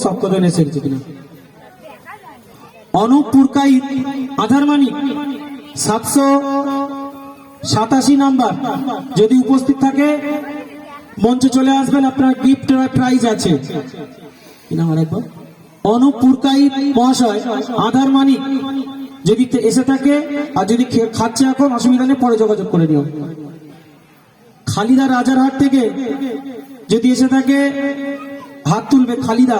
সপ্তজন এসেছে কিনা। অনুপ পুরকাইত আধার মানি 787 নাম্বার যদি উপস্থিত থাকে মঞ্চে চলে আসবেন, আপনার গিফট প্রাইজ আছে। অনুপ পুরকাইত মহাশয় আধার মানি যদি এসে থাকে, আর যদি খাচ্ছে এখন অসুবিধা নেই, পরে যোগাযোগ করে নিও। খালিদা রাজারহাট থেকে যদি এসে থাকে হাত তুলবে। খালিদা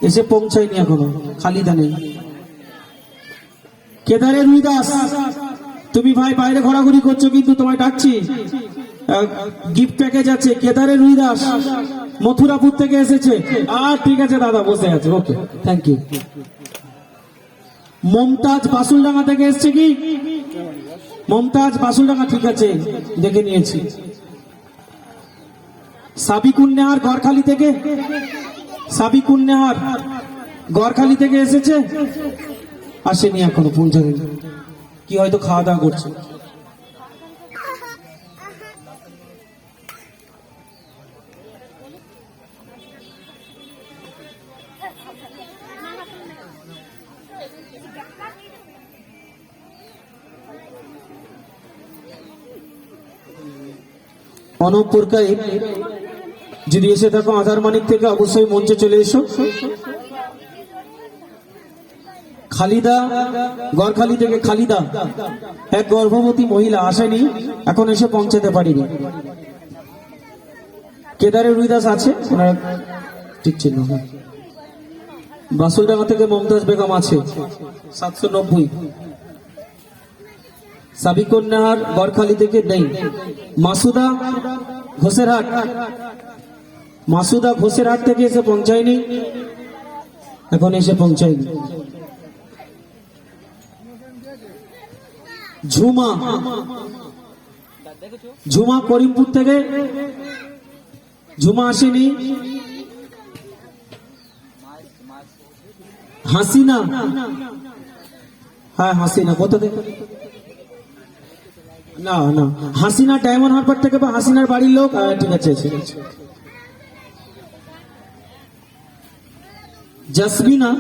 এসে পৌঁছায়নি এখনো, খালিদা নেই। কেদারে রুই দাস, তুমি ভাই বাইরে ঘোরাঘুরি করছো কিন্তু তোমায় ডাকছি, গিফট প্যাকেজ আছে। কেদারে রুই দাস মথুরাপুর থেকে এসেছে। ঠিক আছে দাদা, বসে আছে, ওকে, থ্যাংক ইউ। মমতাজ বাসুলডাঙ্গা থেকে এসছে কি? মমতাজ বাসুলডাঙ্গা, ঠিক আছে, দেখে নিয়েছি। সাবিকুন নেহার গড়খালি থেকে, সাবিকুন নেহার গড়খালি থেকে এসেছে, আসেনি এখনো, পৌঁছায়নি, কি হয়তো খাওয়া দাওয়া করছে। অনুপ পুরকাইত যদি এসে থাকো আধার মানিক থেকে অবশ্যই মঞ্চে চলে এসো। খালিদা গড়খালি থেকে, খালিদা এক গর্ভবতী মহিলা, আসেনি এখন, এসে পৌঁছাতে পারিনি। কেদারে রুইদাস আছে, ঠিক চিহ্ন। বাসুলডাঙ্গা থেকে মমতাজ বেগম আছে 790। সাবিকুন নেহার গড়খালি থেকে নেই। মাসুদা ঘোষেরহাট, মাসুদা ঘোষেরহাট থেকে এসে পৌঁছায়নি, এখন এসে পৌঁছায়নি। ঝুমা, ঝুমা করিমপুর থেকে, ঝুমা আসেনি। হাসিনা, হ্যাঁ হাসিনা কোথা থেকে? না না, হাসিনা ডায়মন্ড হারবার থেকে, বা হাসিনার বাড়ির লোক, ঠিক আছে। জাসমিনা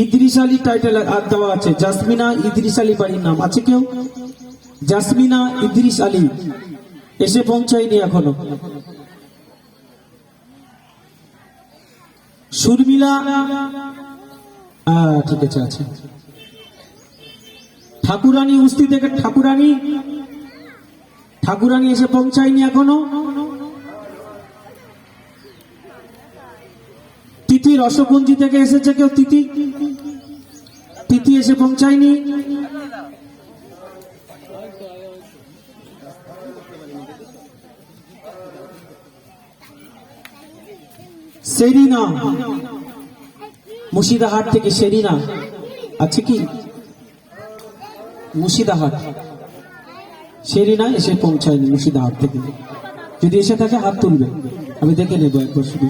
ইদ্রিস আলী টাইটেল দেওয়া আছে, জাসমিনা ইদ্রিস আলী বাড়ির নাম আছে কেউ? জাসমিনা ইদ্রিস আলী এসে পৌঁছায়নি এখনো। সুরমিলা, ঠিক আছে, আছে। ঠাকুরানী উস্তি থেকে, ঠাকুরানী, ঠাকুরানী এসে পৌঁছায়নি এখনো। তিথি রসকুঞ্জি থেকে এসেছে কেউ? তিথি, তিথি এসে পৌঁছায়নি। সেরিনা মুর্শিদাহাট থেকে, সেরিনা আছে কি? মুর্শিদাহাট, সেরিনা এসে পৌঁছায়নি মুর্শিদাহাট থেকে। যদি এসে থাকে হাত তুলবে, আমি দেখে নেবো একবার শুধু।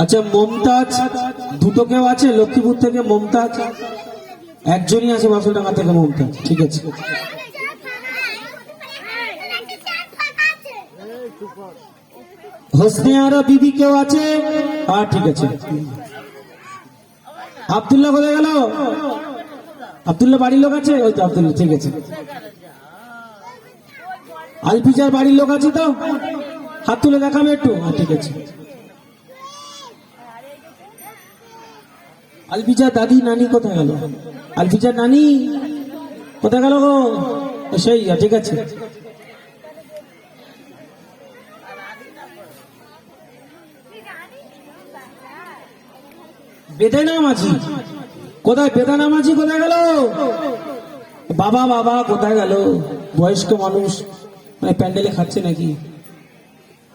আচ্ছা, মমতাজ দুটো কেউ আছে? লক্ষ্মীপুর থেকে মমতাজ একজনই আছে, বাসুলডাঙ্গা থেকে মমতাজ, ঠিক আছে। হোসনিয়ারা বিবি কেউ আছে? ঠিক আছে। আব্দুল্লাহ কোথায় গেল? আব্দুল্লাহ বাড়ির লোক আছে? ওই তো আব্দুল্লাহ, ঠিক আছে। আলফিজার বাড়ির লোক আছে তো? হাত তুলে দেখাবে একটু, ঠিক আছে। আলফিজার দাদি নানি কোথায় গেল? আলফিজার নানি কোথায় গেল গো? সেই, ঠিক আছে। বেদানা মাঝি কোথায়? বেদানা মাঝি কোথায় গেল? বাবা, বাবা কোথায় গেল? বয়স্ক মানুষ, মানে প্যান্ডেলে খাচ্ছে নাকি?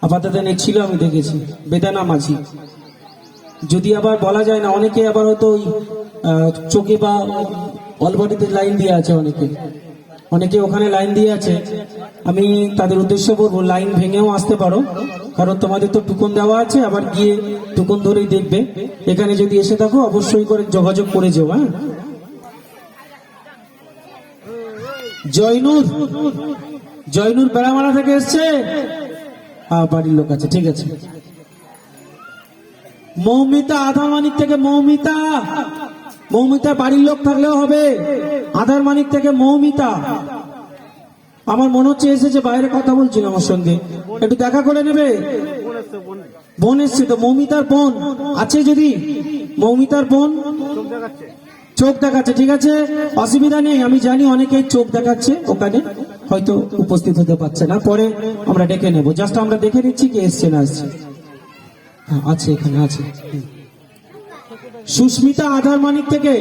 আপাতত নেই, ছিল, আমি দেখেছি। বেদানা মাঝি, যদি আবার বলা যায় না, অনেকে আবার হয়তো চোখে বা অলবডিতে লাইন দিয়ে আছে অনেকে, অনেকে ওখানে লাইন দিয়ে আছে, আমি তাদের উদ্দেশ্যে বলবো লাইন ভেঙেও আসতে পারো, কারণ তোমাদের তো টুকন দেওয়া আছে, আবার গিয়ে টুকন ধরেই দেখবে। এখানে যদি এসে থাকো অবশ্যই করে যোগাযোগ করে যেও। হ্যাঁ, জয়নুর, জয়নুর বেড়ামারা থেকে এসছে, বাড়ির লোক আছে, ঠিক আছে। মৌমিতা আধার মানিক থেকে, মৌমিতা, মৌমিতা বাড়ির লোক থাকলেও হবে। আধার মানিক থেকে মৌমিতা, আমার মনে হচ্ছে এসেছে, বাইরে কথা বলছিল আমার সঙ্গে, একটু দেখা করে নেবে। বোন এসছে তো, মৌমিতার বোন আছে, যদি মৌমিতার বোন চোখ দেখাচ্ছে, ঠিক আছে, অসুবিধা নেই। আমি জানি অনেকে চোখ দেখাচ্ছে, ওখানে হয়তো উপস্থিত হতে পারছে না, পরে আমরা ডেকে নেব। জাস্ট আমরা দেখে নিচ্ছি কি এসছে না এসছে। হ্যাঁ, আছে, এখানে আছে। সুস্মিতা আধার মানিক থেকে,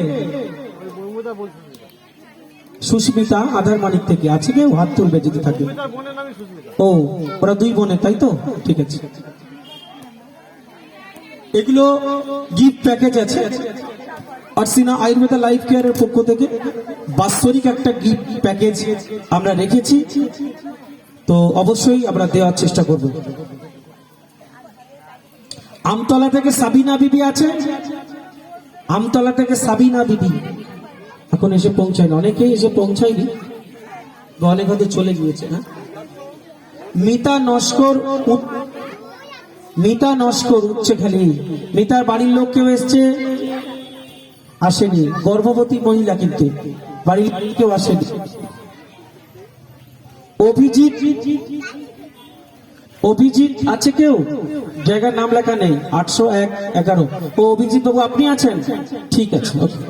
সুস্মিতা আধার মানিক থেকে আছে কেউ? হাত তুলবে যদি থাকে। ও, ওরা দুই বোনের, তাই তো, ঠিক আছে। এগুলো গিফট প্যাকেজ আছে আরসিনা আয়ুর্বেদা লাইফ কেয়ারের পক্ষ থেকে, বাৎসরিক একটা গিফট প্যাকেজ আমরা রেখেছি, তো অবশ্যই আমরা দেওয়ার চেষ্টা করব। আমতলা থেকে সাবিনা বিবি আছে, আমতলা থেকে সাবিনা বিবি এখন এসে পৌঁছায়নি, অনেকেই এসে পৌঁছায়নি, অনেক হয়তো চলে গিয়েছে। হ্যাঁ, মিতা নস্কর, মিতা নস্কর উচ্চখালী, মিতার বাড়ির লোক কেউ এসছে? আসেনি, গর্ভবতী মহিলা, কিন্তু বাড়ির কেউ আসেনি। অভিজিৎ, অভিজিৎ আছে কেউ? জায়গার নাম লেখা নেই, 801-11। ও অভিজিৎ বাবু আপনি আছেন, ঠিক আছে, ওকে।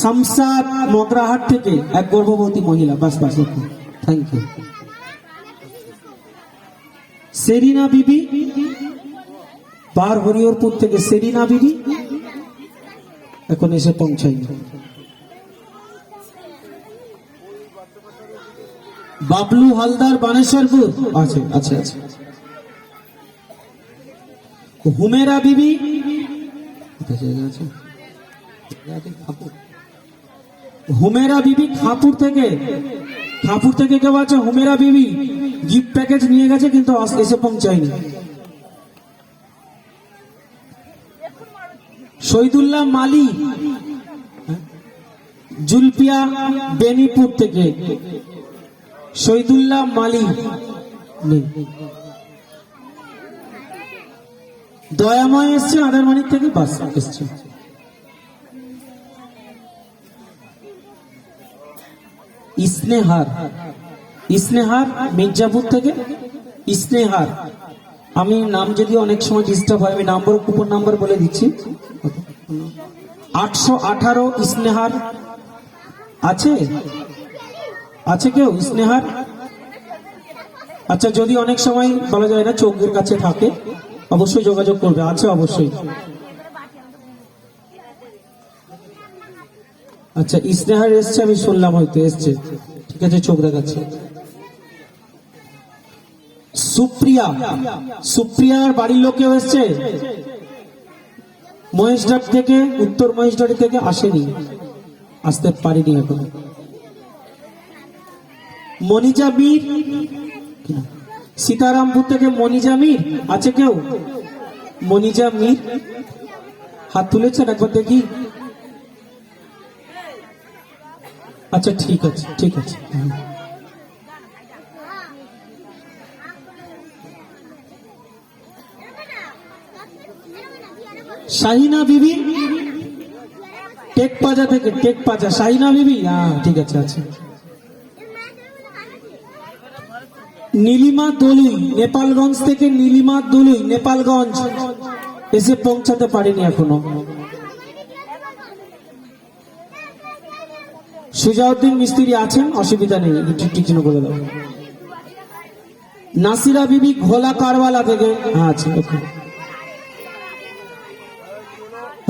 শামসাদ মগরাহাট থেকে এক গর্ভবতী মহিলা, বাস বাস, থ্যাংক ইউ। সেরিনা বিবি, পার হরিহরপুর থেকে সেরিনা বিবি এখন এসে পৌঁছায়নি। বাবলু হালদার বানেশ্বরপুর আছে, আছে, আছে। হুমেরা বিবি হুমেরা বিবি খাপুর থেকে, খাপুর থেকে কেউ আছে? হুমেরা বিবি গিফট প্যাকেজ নিয়ে গেছে কিন্তু এসে পৌঁছায়নি। শহীদুল্লাহ মালি জুলপিয়া বেনিপুর থেকে, শহীদুল্লাহ মালি নেই। দয়াময় এসছে আধার মানিক থেকে, বাস এসছে। স্নেহার, স্নেহার মির্জাপুর থেকে, স্নেহার, আমি নাম যদি অনেক সময় ডিস্টার্ব হয়, আমি নাম্বার, কুপন নাম্বার বলে দিচ্ছি, 818। স্নেহার আছে, আছে কেউ স্নেহার? আচ্ছা, যদি অনেক সময় বলা যায় না, চোখের কাছে থাকে, অবশ্যই যোগাযোগ করবে, আছে অবশ্যই। আচ্ছা, স্নেহার এসছে, আমি শুনলাম হয়তো এসছে, ঠিক আছে, চোখ দেখাচ্ছে। সুপ্রিয়া, সুপ্রিয়ার বাড়ির লোক কেউ এসছে? মহেশডাট থেকে, উত্তর মহেশডাটি থেকে আসেনি, আসতে পারিনি এখন। মনিজা মীর, সীতারামপুর থেকে মনিজা মীর আছে কেউ? মনিজা মীর হাত তুলেছেন, একবার দেখি। আচ্ছা, ঠিক আছে, ঠিক আছে। শাহিনা বিবি টেক পাজা থেকে, টেক পাজা, শাহিনা বিবি, হ্যাঁ, ঠিক আছে, আছে। নীলিমা দলুই নেপালগঞ্জ থেকে, নীলিমা দলুই নেপালগঞ্জ এসে পৌঁছাতে পারেনি এখনো। সুজাউদ্দিন মিস্ত্রি আছেন, অসুবিধা নেই, ঠিক চিহ্ন করে দাও। নাসিরা বিবি ঘোলা কারওয়ালা থেকে, হ্যাঁ, আছে, ওকে।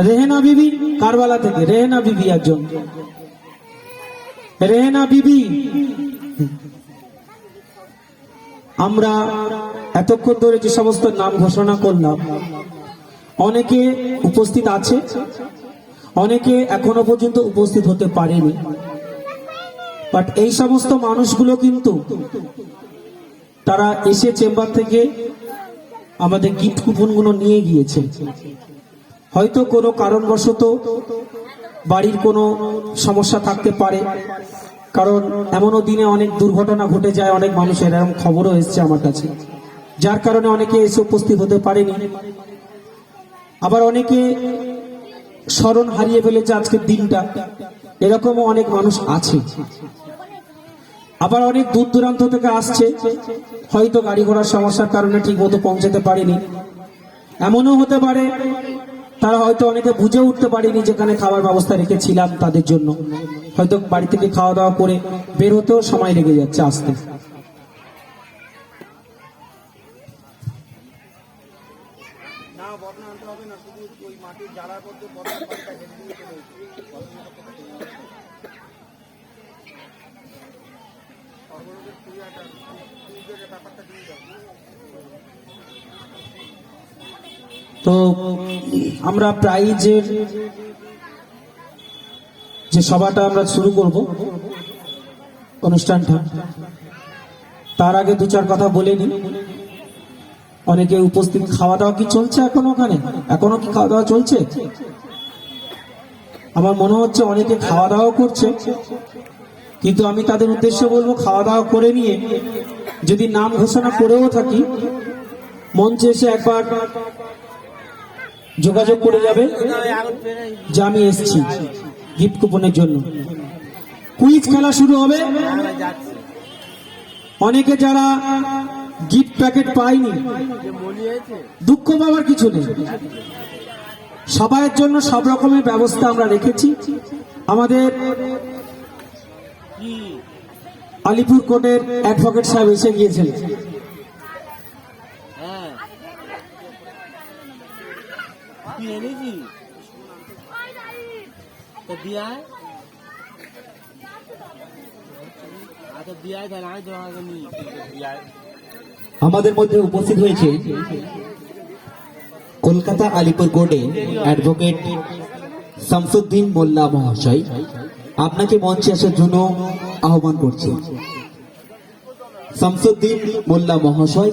রেহেনা বিবি কারওয়ালা থেকে, রেহেনা বিবি একজন, রেহেনা বিবি। আমরা এতক্ষণ ধরে যে সমস্ত নাম ঘোষণা করলাম, অনেকে উপস্থিত আছে, অনেকে এখনো পর্যন্ত উপস্থিত হতে পারেনি, বাট এই সমস্ত মানুষগুলো কিন্তু তারা এসে চেম্বার থেকে আমাদের গিফট কুপনগুলো নিয়ে গিয়েছে। হয়তো কোনো কারণবশত বাড়ির কোনো সমস্যা থাকতে পারে, কারণ এমনও দিনে অনেক দুর্ঘটনা ঘটে যায়, অনেক মানুষের এরকম খবরও এসছে আমার কাছে, যার কারণে অনেকে এসে উপস্থিত হতে পারেনি। আবার অনেকে স্মরণ হারিয়ে ফেলেছে আজকের দিনটা, এরকমও অনেক মানুষ আছে। আবার অনেক দূর দূরান্ত থেকে আসছে, হয়তো গাড়ি ঘোড়ার সমস্যার কারণে ঠিক মতো পৌঁছাতে পারেনি। এমনও হতে পারে তারা হয়তো অনেকে বুঝে উঠতে পারেনি যেখানে খাবার ব্যবস্থা রেখেছিলাম তাদের জন্য, হয়তো বাড়ি থেকে খাওয়া দাওয়া করে বের হতেও সময় লেগে যাচ্ছে আসতে। তো আমরা প্রাইজের যে সভাটা আমরা শুরু করব অনুষ্ঠানটা, তার আগে দু চার কথা বলে নি। অনেকে উপস্থিত, খাওয়া দাওয়া কি চলছে এখন? ওখানে এখনো কি খাওয়া দাওয়া চলছে? আমার মনে হচ্ছে অনেকে খাওয়া দাওয়া করছে, কিন্তু আমি তাদের উদ্দেশ্যে বলবো, খাওয়া দাওয়া করে নিয়ে যদি নাম ঘোষণা করেও থাকি, মঞ্চে এসে একবার যোগাযোগ করে যাবে যে আমি এসেছি গিফট কুপনের জন্য। কুইজ খেলা শুরু হবে। অনেকে যারা গিফট প্যাকেট পায়নি, দুঃখ পাওয়ার কিছু নেই, সবাইয়ের জন্য সব রকমের ব্যবস্থা আমরা রেখেছি। আমাদের আলিপুর কোর্টের অ্যাডভোকেট সাহেব এসে গিয়েছেন। আমাদের মধ্যে উপস্থিত হয়েছে কলকাতা আলিপুর কোর্টে অ্যাডভোকেট শামসুদ্দিন মোল্লা মহাশয়। আপনাকে মঞ্চে আসার জন্য আহ্বান করছি। শামসুদ্দিন মোল্লা মহাশয়।